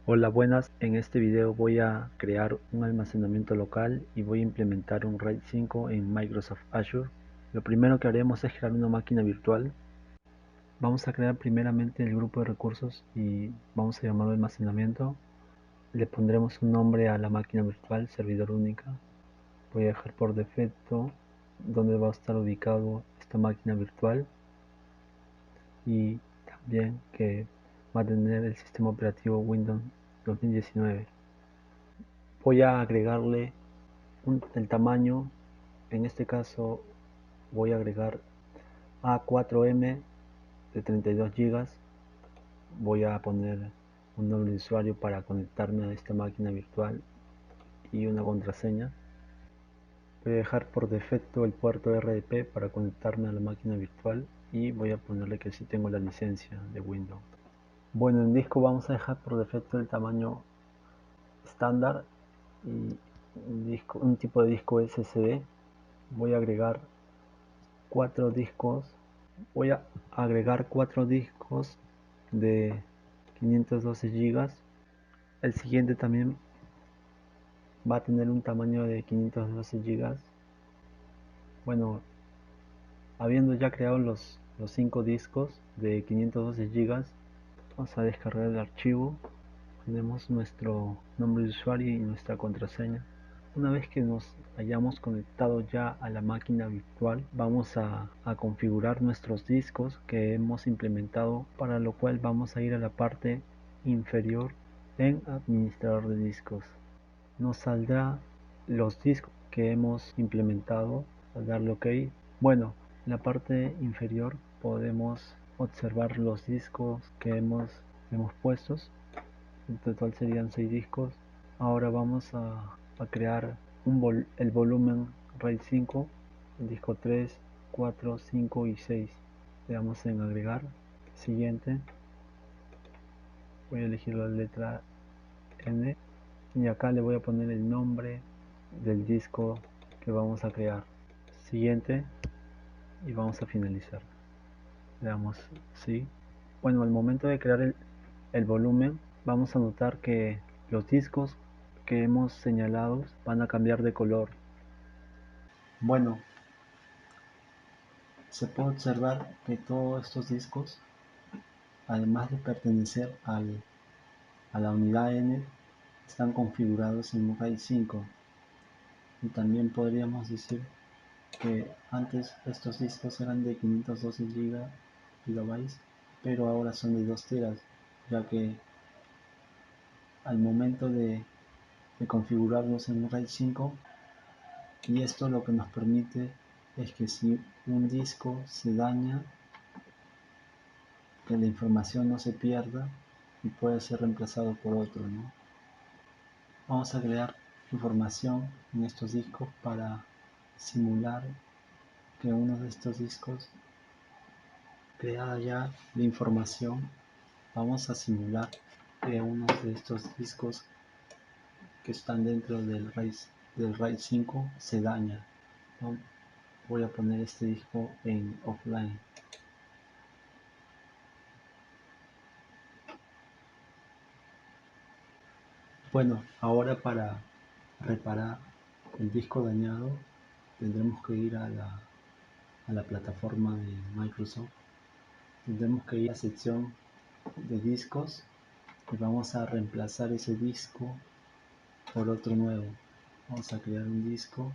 Hola, buenas. En este video voy a crear un almacenamiento local y voy a implementar un RAID 5 en Microsoft Azure. Lo primero que haremos es crear una máquina virtual. Vamos a crear primeramente el grupo de recursos y vamos a llamarlo almacenamiento. Le pondremos un nombre a la máquina virtual, servidor única. Voy a dejar por defecto donde va a estar ubicado esta máquina virtual y también que va a tener el sistema operativo Windows 2019. Voy a agregarle el tamaño. En este caso voy a agregar A4M de 32 GB. Voy a poner un nombre de usuario para conectarme a esta máquina virtual y una contraseña. Voy a dejar por defecto el puerto RDP para conectarme a la máquina virtual y voy a ponerle que sí tengo la licencia de Windows. Bueno, en disco vamos a dejar por defecto el tamaño estándar y un tipo de disco SSD. Voy a agregar cuatro discos. Voy a agregar cuatro discos de 512 GB. El siguiente también va a tener un tamaño de 512 GB. Bueno, habiendo ya creado los 5 discos de 512 GB, vamos a descargar el archivo. Tenemos nuestro nombre de usuario y nuestra contraseña. Una vez que nos hayamos conectado ya a la máquina virtual, vamos a configurar nuestros discos que hemos implementado, para lo cual vamos a ir a la parte inferior en administrador de discos. Nos saldrá los discos que hemos implementado. Al darle OK, bueno, en la parte inferior podemos observar los discos que hemos puestos. En total serían 6 discos. Ahora vamos a crear el volumen RAID 5, el disco 3, 4, 5 y 6. Le damos en agregar. Siguiente. Voy a elegir la letra N y acá le voy a poner el nombre del disco que vamos a crear. Siguiente y vamos a finalizar. Le damos sí. Bueno, al momento de crear el volumen, vamos a notar que los discos que hemos señalado van a cambiar de color. Bueno, se puede observar que todos estos discos, además de pertenecer a la unidad N, están configurados en RAID 5. Y también podríamos decir que antes estos discos eran de 512 GB, pero ahora son de 2 TB, ya que al momento de configurarlos en RAID 5, y esto lo que nos permite es que si un disco se daña, que la información no se pierda y puede ser reemplazado por otro, ¿no? Vamos a crear información en estos discos para simular que uno de estos discos, creada ya la información, vamos a simular que uno de estos discos que están dentro del RAID 5 se daña, ¿no? Voy a poner este disco en offline. Bueno, ahora para reparar el disco dañado tendremos que ir a la plataforma de Microsoft. Tendremos que ir a la sección de discos y vamos a reemplazar ese disco por otro nuevo. Vamos a crear un disco.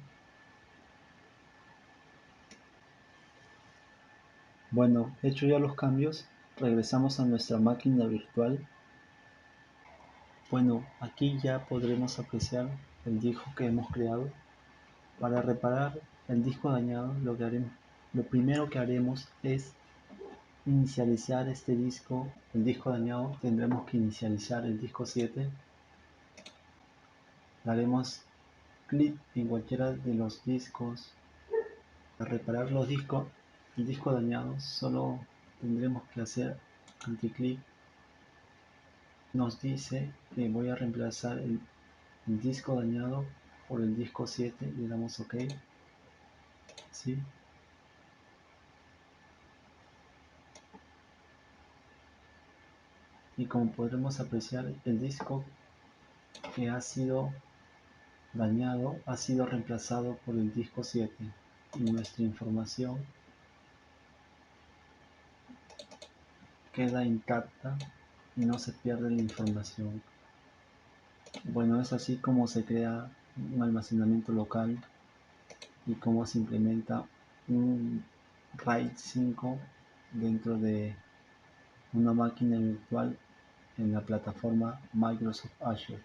Bueno, hecho ya los cambios, regresamos a nuestra máquina virtual. Bueno, aquí ya podremos apreciar el disco que hemos creado. Para reparar el disco dañado, lo primero que haremos es inicializar este disco. El disco dañado, tendremos que inicializar el disco 7. Daremos clic en cualquiera de los discos. Para reparar el disco dañado, solo tendremos que hacer anticlic. Nos dice que voy a reemplazar el disco dañado por el disco 7. Le damos OK. ¿Sí? y como podremos apreciar, el disco que ha sido dañado ha sido reemplazado por el disco 7 y nuestra información queda intacta y no se pierde la información. Bueno, es así como se crea un almacenamiento local y cómo se implementa un RAID 5 dentro de una máquina virtual en la plataforma Microsoft Azure.